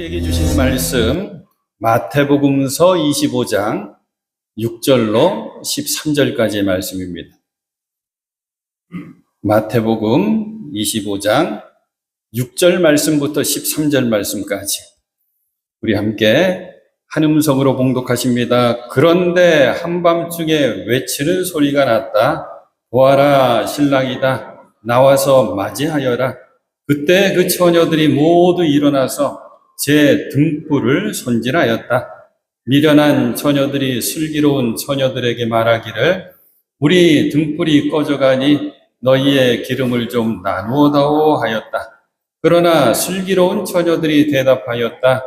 우리에게 주신 말씀 마태복음서 25장 6절로 13절까지의 말씀입니다. 마태복음 25장 6절 말씀부터 13절 말씀까지 우리 함께 한 음성으로 봉독하십니다. 그런데 한밤중에 외치는 소리가 났다. 보아라, 신랑이다. 나와서 맞이하여라. 그때 그 처녀들이 모두 일어나서 제 등불을 손질하였다. 미련한 처녀들이 슬기로운 처녀들에게 말하기를 우리 등불이 꺼져가니 너희의 기름을 좀 나누어다오 하였다. 그러나 슬기로운 처녀들이 대답하였다.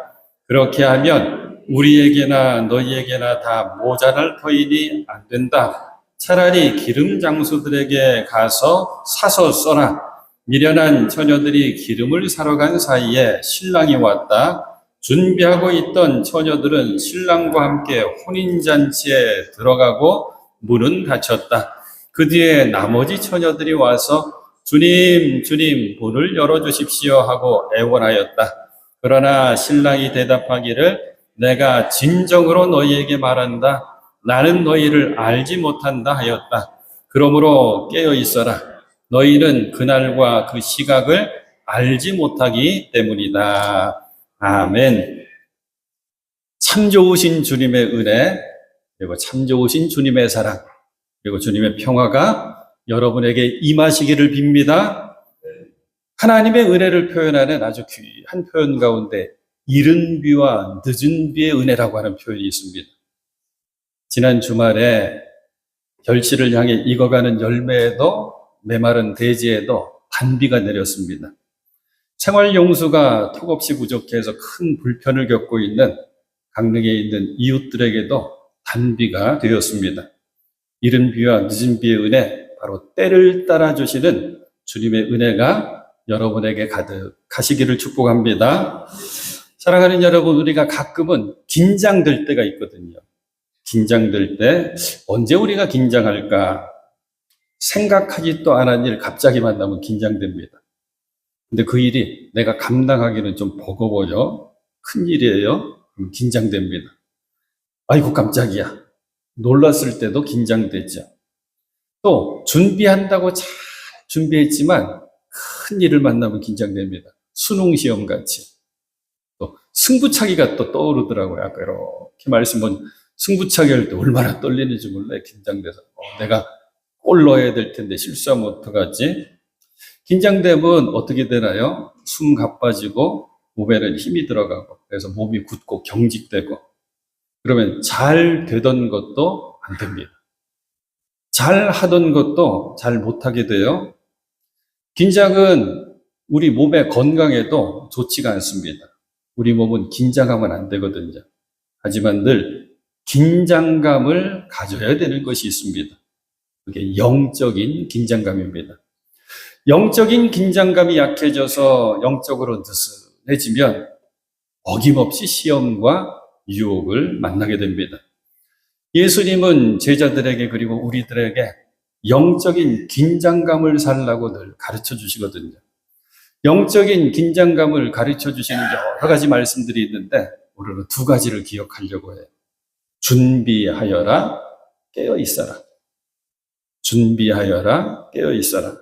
그렇게 하면 우리에게나 너희에게나 다 모자랄 터이니 안 된다. 차라리 기름 장수들에게 가서 사서 써라. 미련한 처녀들이 기름을 사러 간 사이에 신랑이 왔다. 준비하고 있던 처녀들은 신랑과 함께 혼인잔치에 들어가고 문은 닫혔다. 그 뒤에 나머지 처녀들이 와서 주님, 주님, 문을 열어주십시오 하고 애원하였다. 그러나 신랑이 대답하기를 내가 진정으로 너희에게 말한다. 나는 너희를 알지 못한다 하였다. 그러므로 깨어 있어라. 너희는 그날과 그 시각을 알지 못하기 때문이다. 아멘. 참 좋으신 주님의 은혜, 그리고 참 좋으신 주님의 사랑, 그리고 주님의 평화가 여러분에게 임하시기를 빕니다. 하나님의 은혜를 표현하는 아주 귀한 표현 가운데 이른 비와 늦은 비의 은혜라고 하는 표현이 있습니다. 지난 주말에 결실을 향해 익어가는 열매에도 메마른 대지에도 단비가 내렸습니다. 생활용수가 턱없이 부족해서 큰 불편을 겪고 있는 강릉에 있는 이웃들에게도 단비가 되었습니다. 이른 비와 늦은 비의 은혜, 바로 때를 따라 주시는 주님의 은혜가 여러분에게 가득하시기를 축복합니다. 사랑하는 여러분, 우리가 가끔은 긴장될 때가 있거든요. 긴장될 때 언제 우리가 긴장할까? 생각하지도 않은 일 갑자기 만나면 긴장됩니다. 근데 그 일이 내가 감당하기는 좀 버거워요. 큰 일이에요. 그럼 긴장됩니다. 아이고 깜짝이야. 놀랐을 때도 긴장되죠. 또 준비한다고 잘 준비했지만 큰 일을 만나면 긴장됩니다. 수능시험 같이. 또 승부차기가 또 떠오르더라고요. 아까 이렇게 말씀은 승부차기 할 때 얼마나 떨리는지 몰라요. 긴장돼서. 내가 골 넣어야 될 텐데 실수하면 어떡하지? 긴장되면 어떻게 되나요? 숨 가빠지고 몸에는 힘이 들어가고 그래서 몸이 굳고 경직되고 그러면 잘 되던 것도 안 됩니다. 잘 하던 것도 잘 못하게 돼요. 긴장은 우리 몸의 건강에도 좋지가 않습니다. 우리 몸은 긴장하면 안 되거든요. 하지만 늘 긴장감을 가져야 되는 것이 있습니다. 그게 영적인 긴장감입니다. 영적인 긴장감이 약해져서 영적으로 느슨해지면 어김없이 시험과 유혹을 만나게 됩니다. 예수님은 제자들에게 그리고 우리들에게 영적인 긴장감을 살라고 늘 가르쳐 주시거든요. 영적인 긴장감을 가르쳐 주시는 여러 가지 말씀들이 있는데 오늘은 두 가지를 기억하려고 해요. 준비하여라, 깨어 있어라. 준비하여라, 깨어 있어라.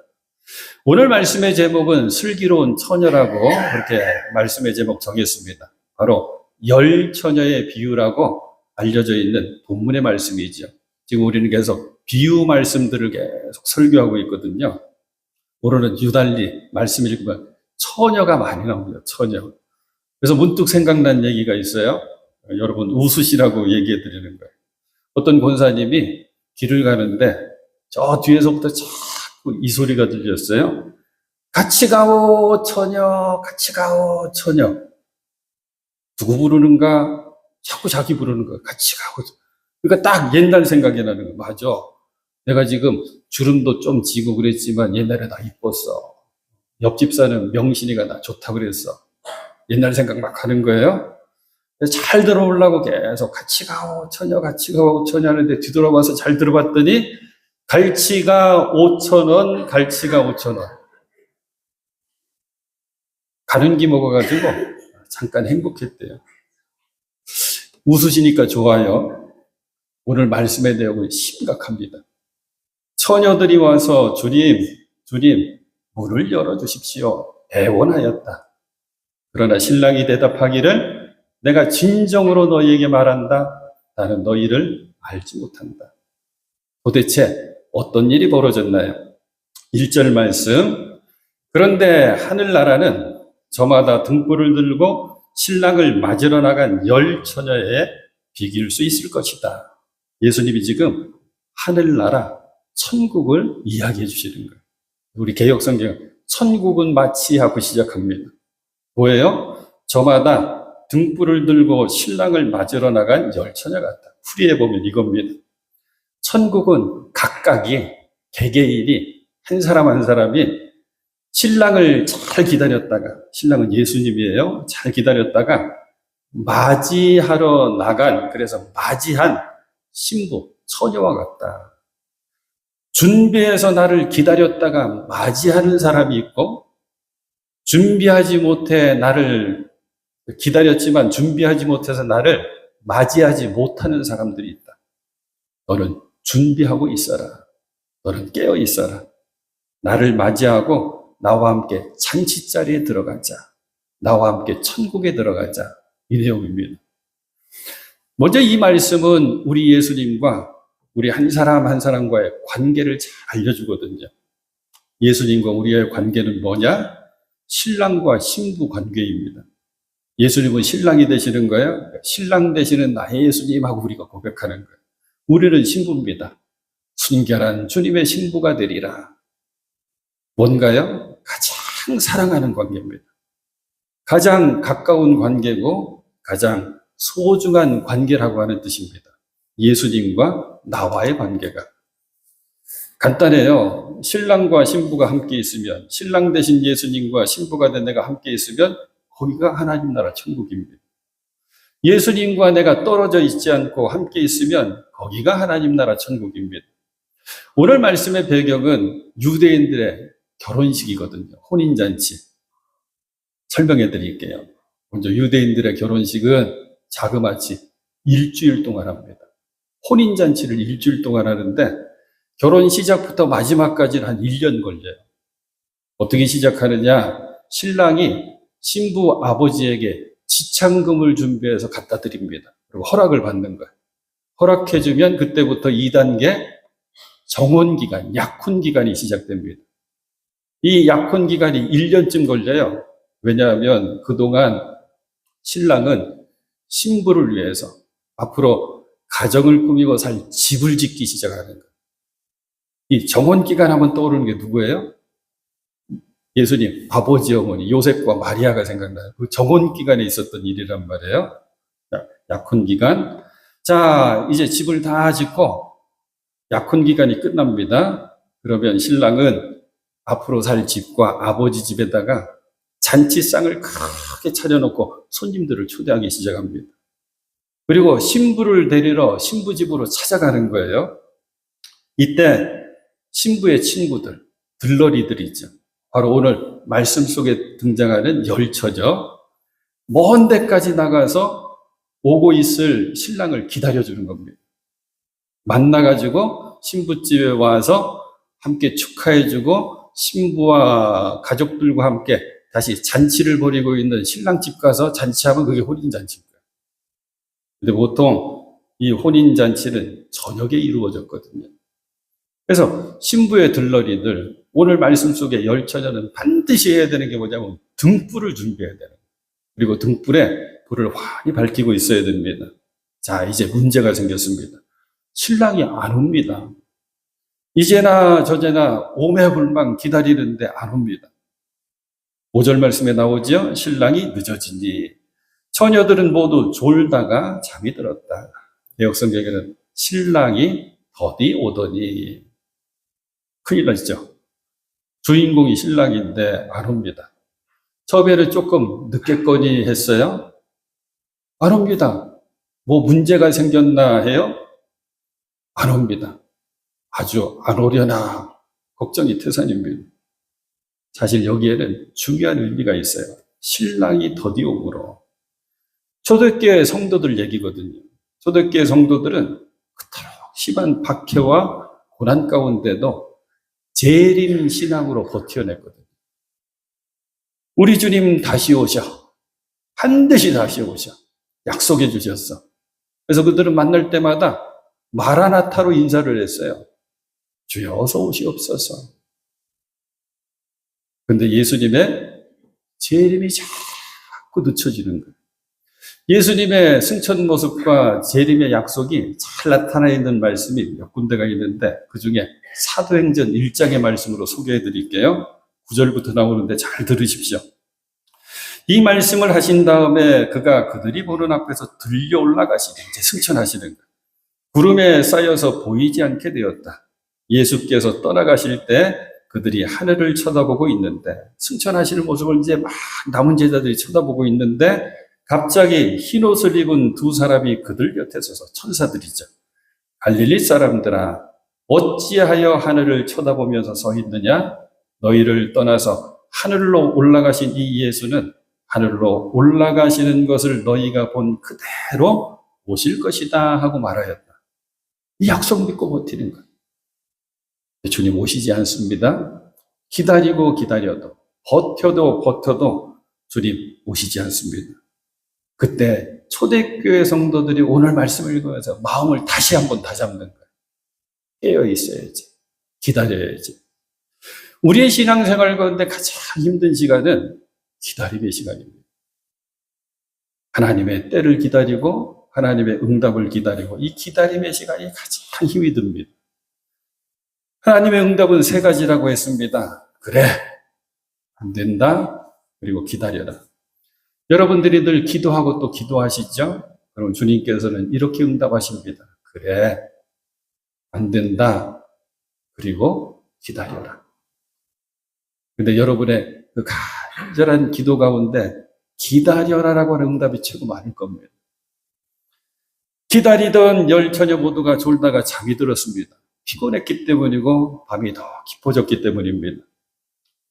오늘 말씀의 제목은 슬기로운 처녀라고 그렇게 말씀의 제목 정했습니다. 바로 열 처녀의 비유라고 알려져 있는 본문의 말씀이죠. 지금 우리는 계속 비유 말씀들을 계속 설교하고 있거든요. 오늘은 유달리 말씀 읽으면 처녀가 많이 나옵니다. 처녀. 그래서 문득 생각난 얘기가 있어요. 여러분 웃으시라고 얘기해 드리는 거예요. 어떤 권사님이 길을 가는데 저 뒤에서부터 자꾸 이 소리가 들렸어요. 같이 가오 처녀, 같이 가오 처녀. 누구 부르는가? 자꾸 자기 부르는 거야. 같이 가오. 그러니까 딱 옛날 생각이 나는 거야. 맞아. 내가 지금 주름도 좀 지고 그랬지만 옛날에 나 이뻤어. 옆집 사는 명신이가 나 좋다 그랬어. 옛날 생각 막 하는 거예요. 잘 들어오려고 계속 같이 가오 처녀, 같이 가오 처녀 하는데 뒤돌아봐서 잘 들어봤더니 갈치가 5,000원, 갈치가 5,000원. 가는 기 먹어가지고 잠깐 행복했대요. 웃으시니까 좋아요. 오늘 말씀의 내용은 심각합니다. 처녀들이 와서 주님, 문을 열어주십시오. 애원하였다. 그러나 신랑이 대답하기를 내가 진정으로 너희에게 말한다. 나는 너희를 알지 못한다. 도대체 어떤 일이 벌어졌나요? 1절 말씀. 그런데 하늘나라는 저마다 등불을 들고 신랑을 맞으러 나간 10처녀에 비길 수 있을 것이다. 예수님이 지금 하늘나라, 천국을 이야기해 주시는 거예요. 우리 개역성경 천국은 마치 하고 시작합니다. 뭐예요? 저마다 등불을 들고 신랑을 맞으러 나간 10처녀 같다. 풀이해 보면 이겁니다. 천국은 각각이 개개인이 한 사람 한 사람이 신랑을 잘 기다렸다가, 신랑은 예수님이에요. 잘 기다렸다가 맞이하러 나간, 그래서 맞이한 신부, 처녀와 같다. 준비해서 나를 기다렸다가 맞이하는 사람이 있고, 준비하지 못해 나를 기다렸지만 준비하지 못해서 나를 맞이하지 못하는 사람들이 있다. 너는 준비하고 있어라. 너는 깨어 있어라. 나를 맞이하고 나와 함께 잔치자리에 들어가자. 나와 함께 천국에 들어가자. 이 내용입니다. 먼저 이 말씀은 우리 예수님과 우리 한 사람 한 사람과의 관계를 잘 알려주거든요. 예수님과 우리의 관계는 뭐냐? 신랑과 신부 관계입니다. 예수님은 신랑이 되시는 거예요. 신랑 되시는 나의 예수님하고 우리가 고백하는 거예요. 우리는 신부입니다. 순결한 주님의 신부가 되리라. 뭔가요? 가장 사랑하는 관계입니다. 가장 가까운 관계고 가장 소중한 관계라고 하는 뜻입니다. 예수님과 나와의 관계가. 간단해요. 신랑과 신부가 함께 있으면, 신랑 대신 예수님과 신부가 된 내가 함께 있으면 거기가 하나님 나라 천국입니다. 예수님과 내가 떨어져 있지 않고 함께 있으면 거기가 하나님 나라 천국입니다. 오늘 말씀의 배경은 유대인들의 결혼식이거든요. 혼인잔치. 설명해 드릴게요. 먼저 유대인들의 결혼식은 자그마치 일주일 동안 합니다. 혼인잔치를 일주일 동안 하는데 결혼 시작부터 마지막까지는 한 1년 걸려요. 어떻게 시작하느냐? 신랑이 신부 아버지에게 지창금을 준비해서 갖다 드립니다. 그리고 허락을 받는 거예요. 허락해주면 그때부터 2단계 정혼기간, 약혼기간이 시작됩니다. 이 약혼기간이 1년쯤 걸려요. 왜냐하면 그동안 신랑은 신부를 위해서 앞으로 가정을 꾸미고 살 집을 짓기 시작하는 거예요. 이 정혼기간 하면 떠오르는 게 누구예요? 예수님, 아버지 어머니, 요셉과 마리아가 생각나요. 그 정혼기간에 있었던 일이란 말이에요. 약혼기간. 자, 이제 집을 다 짓고 약혼기간이 끝납니다. 그러면 신랑은 앞으로 살 집과 아버지 집에다가 잔치상을 크게 차려놓고 손님들을 초대하기 시작합니다. 그리고 신부를 데리러 신부 집으로 찾아가는 거예요. 이때 신부의 친구들, 들러리들이죠. 바로 오늘 말씀 속에 등장하는 열처죠. 먼 데까지 나가서 오고 있을 신랑을 기다려주는 겁니다. 만나가지고 신부집에 와서 함께 축하해주고 신부와 가족들과 함께 다시 잔치를 벌이고 있는 신랑 집 가서 잔치하면 그게 혼인잔치입니다. 근데 보통 이 혼인잔치는 저녁에 이루어졌거든요. 그래서 신부의 들러리들, 오늘 말씀 속에 열처녀는 반드시 해야 되는 게 뭐냐면 등불을 준비해야 되는 거예요. 그리고 등불에 불을 환히 밝히고 있어야 됩니다. 자, 이제 문제가 생겼습니다. 신랑이 안 옵니다. 이제나 저제나 오매불망 기다리는데 안 옵니다. 5절 말씀에 나오죠. 신랑이 늦어지니 처녀들은 모두 졸다가 잠이 들었다. 개역성경에는 신랑이 더디 오더니. 큰일 났죠. 주인공이 신랑인데 안 옵니다. 처음에는 조금 늦겠거니 했어요. 안 옵니다. 뭐 문제가 생겼나 해요? 안 옵니다. 아주 안 오려나 걱정이 태산입니다. 사실 여기에는 중요한 의미가 있어요. 신랑이 더디오므로. 초대교회 성도들 얘기거든요. 초대교회 성도들은 그토록 심한 박해와 고난 가운데도 재림 신앙으로 버텨냈거든요. 우리 주님 다시 오셔. 반드시 다시 오셔. 약속해 주셨어. 그래서 그들은 만날 때마다 마라나타로 인사를 했어요. 주여 어서 오시옵소서. 근데 예수님의 재림이 자꾸 늦춰지는 거예요. 예수님의 승천 모습과 재림의 약속이 잘 나타나 있는 말씀이 몇 군데가 있는데 그 중에 사도행전 1장의 말씀으로 소개해 드릴게요. 9절부터 나오는데 잘 들으십시오. 이 말씀을 하신 다음에 그가 그들이 보는 앞에서 들려 올라가시니 이제 승천하시는 거예요. 구름에 쌓여서 보이지 않게 되었다. 예수께서 떠나가실 때 그들이 하늘을 쳐다보고 있는데 승천하시는 모습을 이제 막 남은 제자들이 쳐다보고 있는데 갑자기 흰옷을 입은 두 사람이 그들 곁에 서서 천사들이죠. 갈릴리 사람들아 어찌하여 하늘을 쳐다보면서 서 있느냐? 너희를 떠나서 하늘로 올라가신 이 예수는 하늘로 올라가시는 것을 너희가 본 그대로 오실 것이다 하고 말하였다. 이 약속 믿고 버티는 거예요. 주님 오시지 않습니다. 기다리고 기다려도 버텨도 주님 오시지 않습니다. 그때 초대교회 성도들이 오늘 말씀을 읽으면서 마음을 다시 한번 다잡는 거예요. 깨어 있어야지. 기다려야지. 우리의 신앙생활 가운데 가장 힘든 시간은 기다림의 시간입니다. 하나님의 때를 기다리고 하나님의 응답을 기다리고 이 기다림의 시간이 가장 힘이 듭니다. 하나님의 응답은 세 가지라고 했습니다. 그래, 안 된다, 그리고 기다려라. 여러분들이 늘 기도하고 또 기도하시죠? 그럼 주님께서는 이렇게 응답하십니다. 그래, 안 된다, 그리고 기다려라. 근데 여러분의 그 간절한 기도 가운데 기다려라라고 하는 응답이 최고 많을 겁니다. 기다리던 열 처녀 모두가 졸다가 잠이 들었습니다. 피곤했기 때문이고 밤이 더 깊어졌기 때문입니다.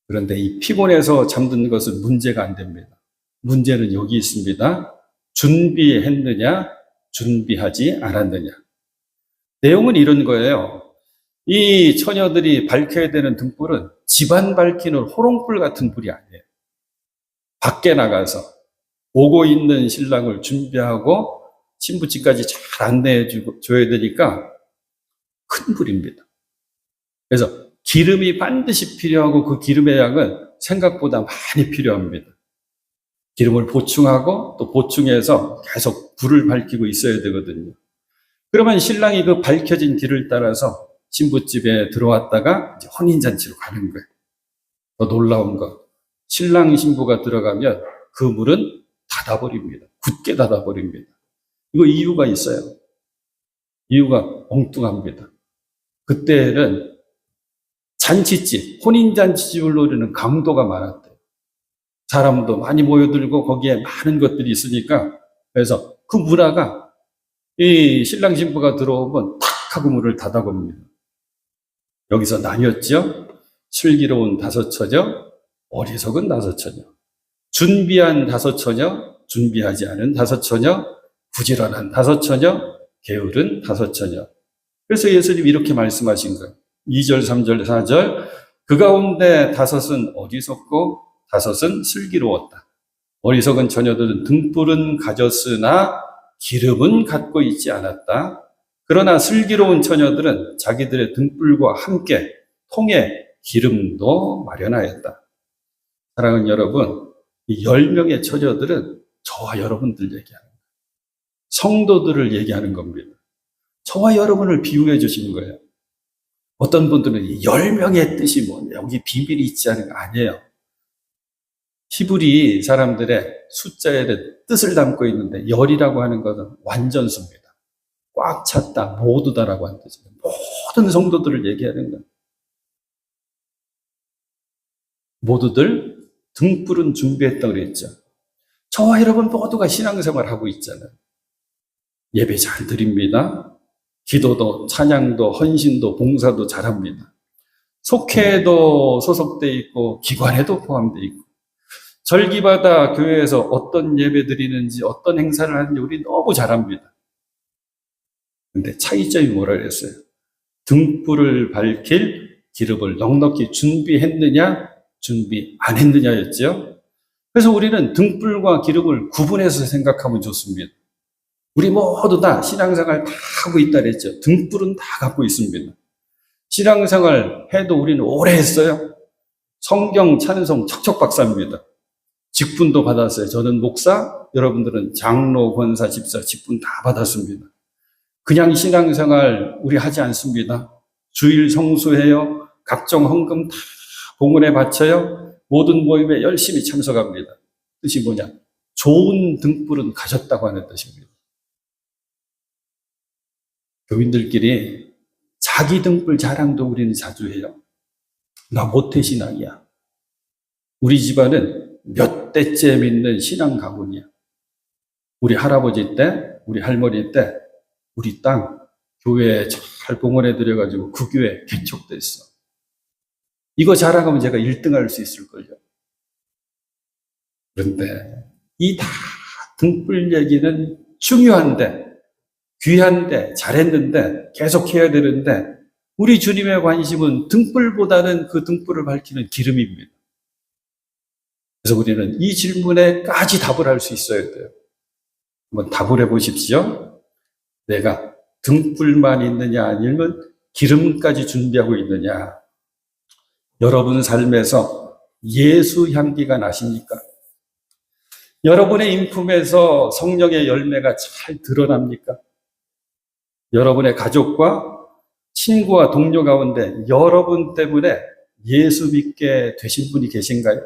그런데 이 피곤해서 잠든 것은 문제가 안 됩니다. 문제는 여기 있습니다. 준비했느냐, 준비하지 않았느냐. 내용은 이런 거예요. 이 처녀들이 밝혀야 되는 등불은 집안 밝히는 호롱불 같은 불이 아니에요. 밖에 나가서 오고 있는 신랑을 준비하고 신부집까지 잘 안내해 줘야 되니까 큰 불입니다. 그래서 기름이 반드시 필요하고 그 기름의 양은 생각보다 많이 필요합니다. 기름을 보충하고 또 보충해서 계속 불을 밝히고 있어야 되거든요. 그러면 신랑이 그 밝혀진 길을 따라서 신부집에 들어왔다가 이제 혼인잔치로 가는 거예요. 더 놀라운 거. 신랑 신부가 들어가면 그 문은 닫아버립니다. 굳게 닫아버립니다. 이거 이유가 있어요. 이유가 엉뚱합니다. 그때는 잔치집, 혼인잔치집을 노리는 강도가 많았대요. 사람도 많이 모여들고 거기에 많은 것들이 있으니까 그래서 그 문화가 이 신랑 신부가 들어오면 탁 하고 문을 닫아버립니다. 여기서 나뉘었죠. 슬기로운 다섯 처녀, 어리석은 다섯 처녀, 준비한 다섯 처녀, 준비하지 않은 다섯 처녀, 부지런한 다섯 처녀, 게으른 다섯 처녀. 그래서 예수님이 이렇게 말씀하신 거예요. 2절, 3절, 4절. 그 가운데 다섯은 어리석고 다섯은 슬기로웠다. 어리석은 처녀들은 등불은 가졌으나 기름은 갖고 있지 않았다. 그러나 슬기로운 처녀들은 자기들의 등불과 함께 통에 기름도 마련하였다. 사랑하는 여러분, 이 10명의 처녀들은 저와 여러분들 얘기하는 거예요. 성도들을 얘기하는 겁니다. 저와 여러분을 비유해 주시는 거예요. 어떤 분들은 이 10명의 뜻이 뭐냐, 여기 비밀이 있지 않은 거 아니에요. 히브리 사람들의 숫자에 뜻을 담고 있는데 열이라고 하는 것은 완전수입니다. 꽉 찼다, 모두다라고 하는 뜻입니다. 모든 성도들을 얘기하는 거예요. 모두들 등불은 준비했다고 그랬죠. 저와 여러분 모두가 신앙생활 하고 있잖아요. 예배 잘 드립니다. 기도도 찬양도 헌신도 봉사도 잘합니다. 속회에도 소속돼 있고 기관에도 포함되어 있고 절기마다 교회에서 어떤 예배 드리는지, 어떤 행사를 하는지 우리 너무 잘 압니다. 근데 차이점이 뭐라 그랬어요? 등불을 밝힐 기름을 넉넉히 준비했느냐, 준비 안 했느냐였죠. 그래서 우리는 등불과 기름을 구분해서 생각하면 좋습니다. 우리 모두 다 신앙생활 다 하고 있다 그랬죠. 등불은 다 갖고 있습니다. 신앙생활 해도 우리는 오래 했어요. 성경 찬송 척척 박사입니다. 직분도 받았어요. 저는 목사, 여러분들은 장로, 권사, 집사 직분 다 받았습니다. 그냥 신앙생활 우리 하지 않습니다. 주일 성수해요. 각종 헌금 다 봉헌에 바쳐요. 모든 모임에 열심히 참석합니다. 뜻이 뭐냐? 좋은 등불은 가졌다고 하는 뜻입니다. 교인들끼리 자기 등불 자랑도 우리는 자주 해요. 나 모태신앙이야. 우리 집안은 몇 대째 믿는 신앙 가문이야. 우리 할아버지 때, 우리 할머니 때 우리 땅 교회에 잘 봉헌해 드려가지고 그 교회 개척됐어. 이거 자랑하면 제가 1등 할 수 있을걸요. 그런데 이 다 등불 얘기는 중요한데, 귀한데, 잘했는데, 계속해야 되는데 우리 주님의 관심은 등불보다는 그 등불을 밝히는 기름입니다. 그래서 우리는 이 질문에까지 답을 할 수 있어야 돼요. 한번 답을 해보십시오. 내가 등불만 있느냐 아니면 기름까지 준비하고 있느냐. 여러분 삶에서 예수 향기가 나십니까? 여러분의 인품에서 성령의 열매가 잘 드러납니까? 여러분의 가족과 친구와 동료 가운데 여러분 때문에 예수 믿게 되신 분이 계신가요?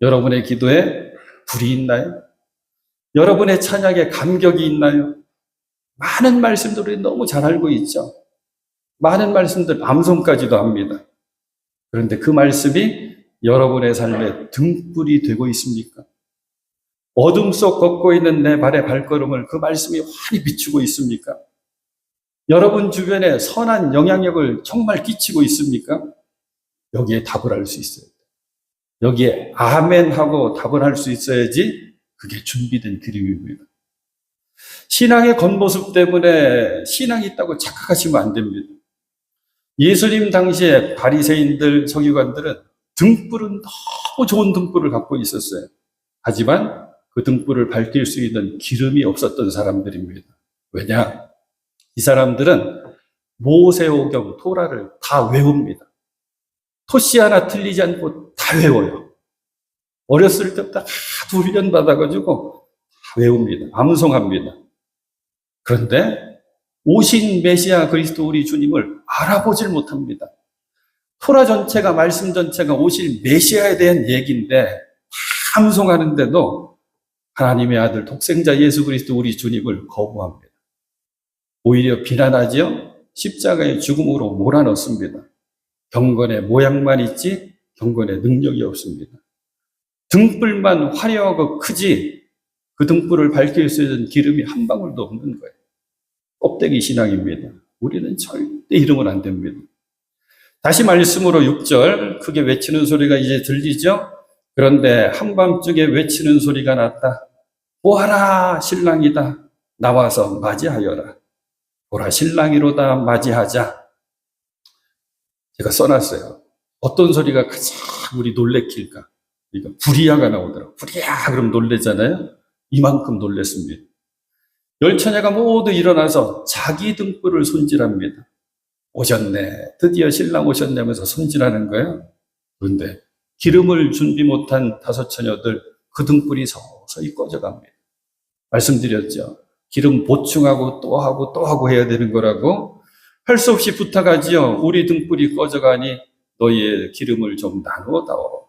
여러분의 기도에 불이 있나요? 여러분의 찬양에 감격이 있나요? 많은 말씀들을 너무 잘 알고 있죠. 많은 말씀들 암송까지도 합니다. 그런데 그 말씀이 여러분의 삶에 등불이 되고 있습니까? 어둠 속 걷고 있는 내 발의 발걸음을 그 말씀이 환히 비추고 있습니까? 여러분 주변에 선한 영향력을 정말 끼치고 있습니까? 여기에 답을 할 수 있어요. 여기에 아멘 하고 답을 할 수 있어야지 그게 준비된 기름입니다. 신앙의 겉모습 때문에 신앙이 있다고 착각하시면 안 됩니다. 예수님 당시에 바리새인들, 서기관들은 등불은 너무 좋은 등불을 갖고 있었어요. 하지만 그 등불을 밝힐 수 있는 기름이 없었던 사람들입니다. 왜냐? 이 사람들은 모세오경 토라를 다 외웁니다. 토씨 하나 틀리지 않고 다 외워요. 어렸을 때부터 하도 훈련 받아가지고 다 외웁니다. 암송합니다. 그런데 오신 메시아 그리스도 우리 주님을 알아보질 못합니다. 토라 전체가, 말씀 전체가 오실 메시아에 대한 얘기인데 암송하는데도 하나님의 아들 독생자 예수 그리스도 우리 주님을 거부합니다. 오히려 비난하지요. 십자가의 죽음으로 몰아넣습니다. 경건의 모양만 있지 경건의 능력이 없습니다. 등불만 화려하고 크지 그 등불을 밝힐 수 있는 기름이 한 방울도 없는 거예요. 껍데기 신앙입니다. 우리는 절대 이러면 안 됩니다. 다시 말씀으로 6절 크게 외치는 소리가 이제 들리죠? 그런데 한밤중에 외치는 소리가 났다. 보아라 신랑이다. 나와서 맞이하여라. 보라 신랑이로다 맞이하자. 제가 써놨어요. 어떤 소리가 가장 우리 놀래킬까? 그러니까 불이야가 나오더라고요. 불이야 그럼 놀래잖아요. 이만큼 놀랬습니다. 열처녀가 모두 일어나서 자기 등불을 손질합니다. 오셨네. 드디어 신랑 오셨냐면서 손질하는 거예요. 그런데 기름을 준비 못한 5 처녀들 그 등불이 서서히 꺼져갑니다. 말씀드렸죠. 기름 보충하고 또 하고 또 하고 해야 되는 거라고. 할 수 없이 부탁하지요. 우리 등불이 꺼져가니 너희의 기름을 좀 나누어다오.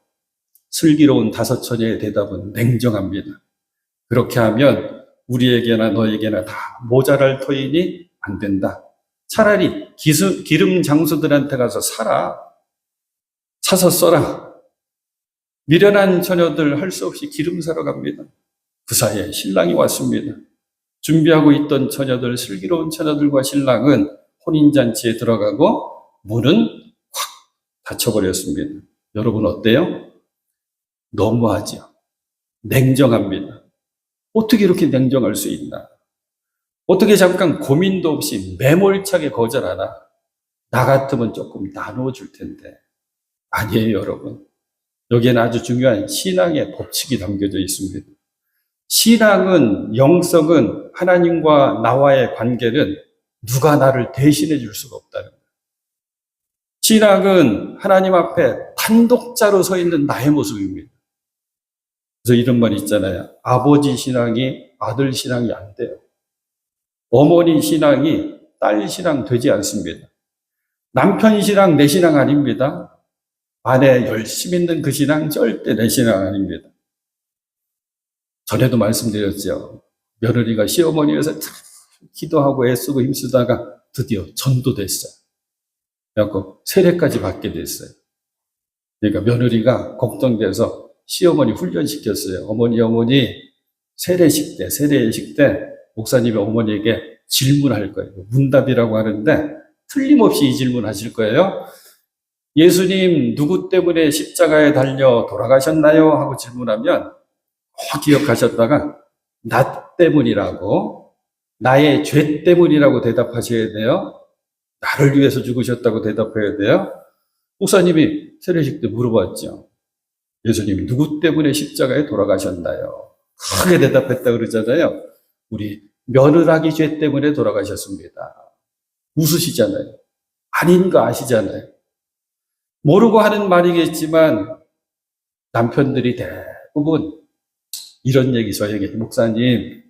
슬기로운 5 처녀의 대답은 냉정합니다. 그렇게 하면 우리에게나 너에게나 다 모자랄 터이니 안 된다. 차라리 기름 장수들한테 가서 사서 써라. 미련한 처녀들 할 수 없이 기름 사러 갑니다. 그 사이에 신랑이 왔습니다. 준비하고 있던 처녀들, 슬기로운 처녀들과 신랑은 혼인잔치에 들어가고 문은 확 닫혀버렸습니다. 여러분 어때요? 너무하죠. 냉정합니다. 어떻게 이렇게 냉정할 수 있나? 어떻게 잠깐 고민도 없이 매몰차게 거절하나? 나 같으면 조금 나눠줄 텐데. 아니에요, 여러분. 여기에는 아주 중요한 신앙의 법칙이 담겨져 있습니다. 신앙은, 영성은 하나님과 나와의 관계는 누가 나를 대신해 줄 수가 없다는 거예요. 신앙은 하나님 앞에 단독자로 서 있는 나의 모습입니다. 그래서 이런 말 있잖아요. 아버지 신앙이 아들 신앙이 안 돼요. 어머니 신앙이 딸 신앙 되지 않습니다. 남편 신앙 내 신앙 아닙니다. 아내 열심히 있는 그 신앙 절대 내 신앙 아닙니다. 전에도 말씀드렸죠. 며느리가 시어머니에서 기도하고 애쓰고 힘쓰다가 드디어 전도됐어요. 그래갖고 세례까지 받게 됐어요. 그러니까 며느리가 걱정돼서 시어머니 훈련시켰어요. 어머니 세례식 때 목사님이 어머니에게 질문할 거예요. 문답이라고 하는데 틀림없이 이 질문 하실 거예요. 예수님 누구 때문에 십자가에 달려 돌아가셨나요? 하고 질문하면 기억하셨다가 나 때문이라고, 나의 죄 때문이라고 대답하셔야 돼요. 나를 위해서 죽으셨다고 대답해야 돼요. 목사님이 세례식 때 물어봤죠. 예수님이 누구 때문에 십자가에 돌아가셨나요? 크게 대답했다 그러잖아요. 우리 며느라기 죄 때문에 돌아가셨습니다. 웃으시잖아요. 아닌 거 아시잖아요. 모르고 하는 말이겠지만 남편들이 대부분 이런 얘기 저에게, 목사님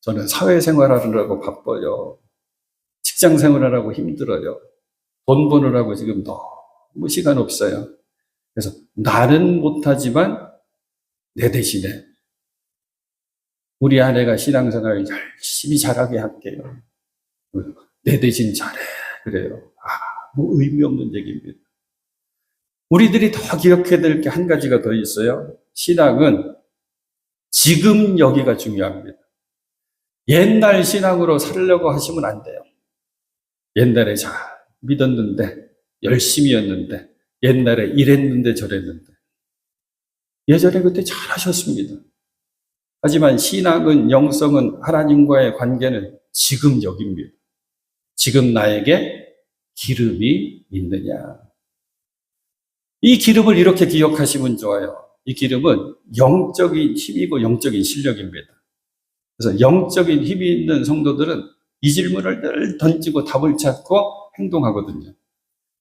저는 사회생활하느라고 바빠요. 직장생활하느라고 힘들어요. 돈 버느라고 지금 너무 시간 없어요. 그래서 나는 못하지만 내 대신에 우리 아내가 신앙생활을 열심히 잘하게 할게요. 내 대신 잘해. 그래요. 아무 의미 없는 얘기입니다. 우리들이 더 기억해야 될 게 한 가지가 더 있어요. 신앙은 지금 여기가 중요합니다. 옛날 신앙으로 살려고 하시면 안 돼요. 옛날에 잘 믿었는데, 열심히였는데, 옛날에 이랬는데 저랬는데. 예전에 그때 잘하셨습니다. 하지만 신앙은, 영성은, 하나님과의 관계는 지금 여기입니다. 지금 나에게 기름이 있느냐. 이 기름을 이렇게 기억하시면 좋아요. 이 기름은 영적인 힘이고 영적인 실력입니다. 그래서 영적인 힘이 있는 성도들은 이 질문을 늘 던지고 답을 찾고 행동하거든요.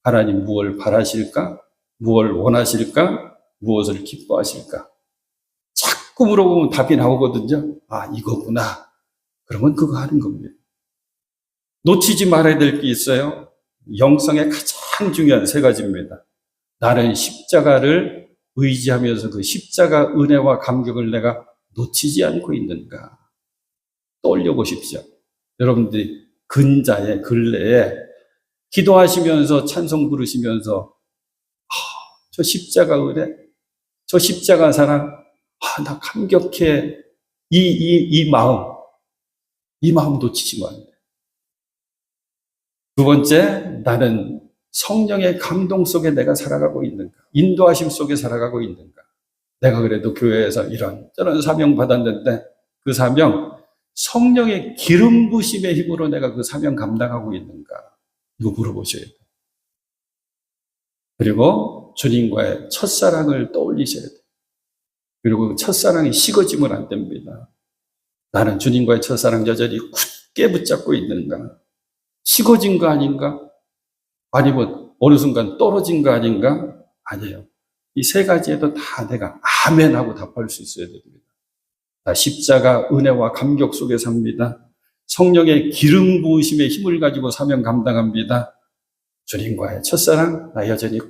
하나님 무엇을 바라실까? 무엇을 원하실까? 무엇을 기뻐하실까? 자꾸 물어보면 답이 나오거든요. 이거구나. 그러면 그거 하는 겁니다. 놓치지 말아야 될 게 있어요. 영성의 가장 중요한 세 가지입니다. 나는 십자가를 의지하면서 그 십자가 은혜와 감격을 내가 놓치지 않고 있는가? 떠올려 보십시오. 여러분들이 근래에 기도하시면서 찬송 부르시면서 저 십자가 은혜, 저 십자가 사랑, 나 감격해. 이 마음 놓치지 말아요. 두 번째, 나는 성령의 감동 속에 내가 살아가고 있는가? 인도하심 속에 살아가고 있는가? 내가 그래도 교회에서 이런저런 사명 받았는데 그 사명, 성령의 기름 부심의 힘으로 내가 그 사명 감당하고 있는가? 이거 물어보셔야 돼요. 그리고 주님과의 첫사랑을 떠올리셔야 돼요. 그리고 그 첫사랑이 식어지면 안 됩니다. 나는 주님과의 첫사랑 여전히 굳게 붙잡고 있는가? 식어진 거 아닌가? 아니면 어느 순간 떨어진 거 아닌가? 아니에요. 이 세 가지에도 다 내가 아멘하고 답할 수 있어야 됩니다. 나 십자가 은혜와 감격 속에 삽니다. 성령의 기름 부으심의 힘을 가지고 사명 감당합니다. 주님과의 첫사랑 나 여전히 꽉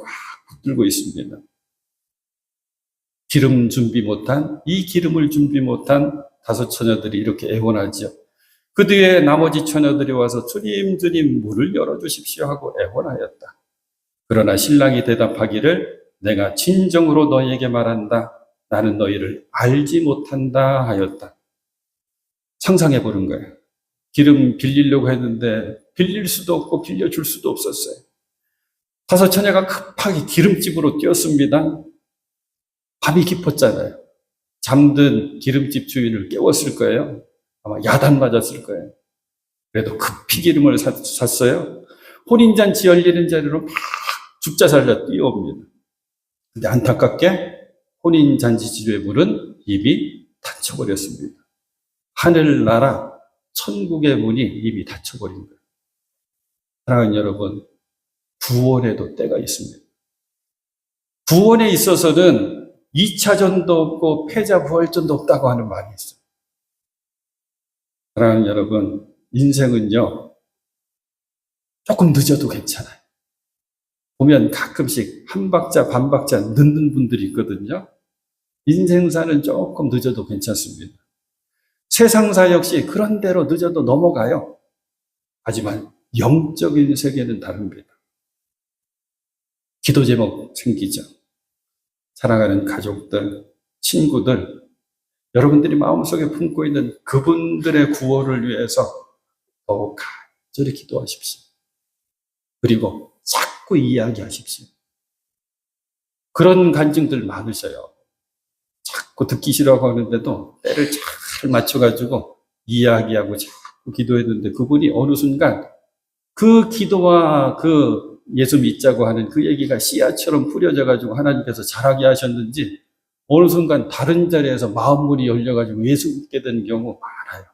붙들고 있습니다. 이 기름을 준비 못한 다섯 처녀들이 이렇게 애원하죠. 그 뒤에 나머지 처녀들이 와서 주님 문을 열어주십시오 하고 애원하였다. 그러나 신랑이 대답하기를 내가 진정으로 너희에게 말한다. 나는 너희를 알지 못한다 하였다. 상상해 보는 거예요. 기름 빌리려고 했는데 빌릴 수도 없고 빌려줄 수도 없었어요. 다섯 처녀가 급하게 기름집으로 뛰었습니다. 밤이 깊었잖아요. 잠든 기름집 주인을 깨웠을 거예요. 아마 야단 맞았을 거예요. 그래도 급히 기름을 샀어요. 혼인잔치 열리는 자리로 막 죽자 살려 뛰어옵니다. 근데 안타깝게 혼인잔치 지주의 문은 이미 닫혀버렸습니다. 하늘나라 천국의 문이 이미 닫혀버린 거예요. 사랑하는 여러분, 구원에도 때가 있습니다. 구원에 있어서는 2차전도 없고 패자부활전도 없다고 하는 말이 있어요. 사랑하는 여러분, 인생은요, 조금 늦어도 괜찮아요. 보면 가끔씩 한 박자, 반 박자 늦는 분들이 있거든요. 인생사는 조금 늦어도 괜찮습니다. 세상사 역시 그런 대로 늦어도 넘어가요. 하지만 영적인 세계는 다릅니다. 기도 제목 생기죠. 사랑하는 가족들, 친구들, 여러분들이 마음속에 품고 있는 그분들의 구원을 위해서 더욱 간절히 기도하십시오. 그리고 자꾸 이야기하십시오. 그런 간증들 많으셔요. 자꾸 듣기 싫어하고 하는데도 때를 잘 맞춰가지고 이야기하고 자꾸 기도했는데 그분이 어느 순간 그 기도와 그 예수 믿자고 하는 그 얘기가 씨앗처럼 뿌려져가지고 하나님께서 자라게 하셨는지 어느 순간 다른 자리에서 마음문이 열려가지고 예수 믿게 된 경우 많아요.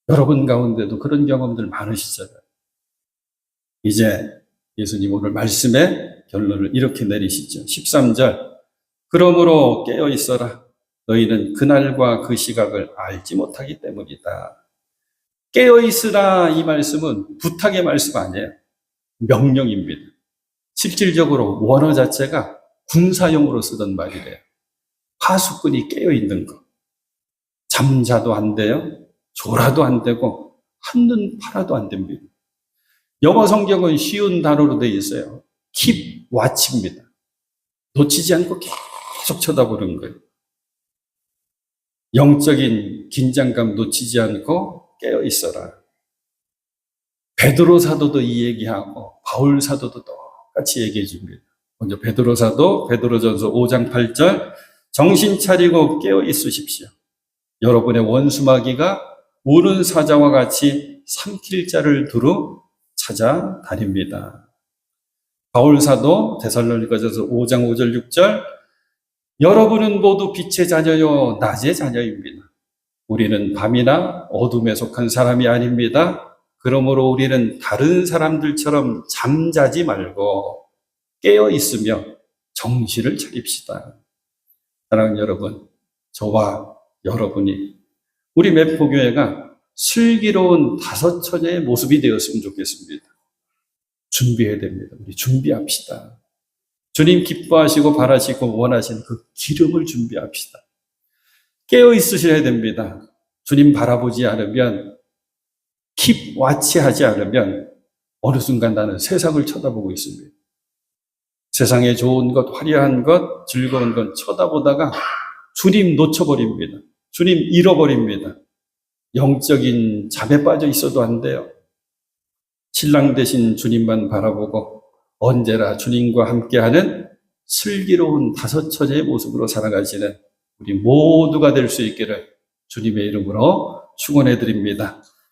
여러분 가운데도 그런 경험들 많으시잖아요. 이제 예수님 오늘 말씀의 결론을 이렇게 내리시죠. 13절. 그러므로 깨어 있어라. 너희는 그날과 그 시각을 알지 못하기 때문이다. 깨어 있으라 이 말씀은 부탁의 말씀 아니에요. 명령입니다. 실질적으로 원어 자체가 군사용으로 쓰던 말이래요. 파수꾼이 깨어 있는 거. 잠자도 안 돼요. 졸아도 안 되고 한눈 팔아도 안 됩니다. 영어 성경은 쉬운 단어로 되어 있어요. keep watch입니다. 놓치지 않고 계속 쳐다보는 거예요. 영적인 긴장감 놓치지 않고 깨어 있어라. 베드로 사도도 이 얘기하고 바울 사도도 똑같이 얘기해 줍니다. 먼저 베드로 사도 베드로전서 5장 8절 정신 차리고 깨어 있으십시오. 여러분의 원수 마귀가 우는 사자와 같이 삼킬 자를 두루 찾아다닙니다. 바울 사도 데살로니가전서 5장 5절 6절 여러분은 모두 빛의 자녀요 낮의 자녀입니다. 우리는 밤이나 어둠에 속한 사람이 아닙니다. 그러므로 우리는 다른 사람들처럼 잠자지 말고 깨어 있으며 정신을 차립시다. 사랑하는 여러분, 저와 여러분이 우리 매포교회가 슬기로운 다섯 처녀의 모습이 되었으면 좋겠습니다. 준비해야 됩니다. 우리 준비합시다. 주님 기뻐하시고 바라시고 원하시는 그 기름을 준비합시다. 깨어 있으셔야 됩니다. 주님 바라보지 않으면 킵 와치하지 않으면 어느 순간 나는 세상을 쳐다보고 있습니다. 세상에 좋은 것, 화려한 것, 즐거운 것 쳐다보다가 주님 놓쳐버립니다. 주님 잃어버립니다. 영적인 잠에 빠져 있어도 안 돼요. 신랑 되신 주님만 바라보고 언제나 주님과 함께하는 슬기로운 다섯 처녀의 모습으로 살아가시는 우리 모두가 될 수 있기를 주님의 이름으로 축원해 드립니다.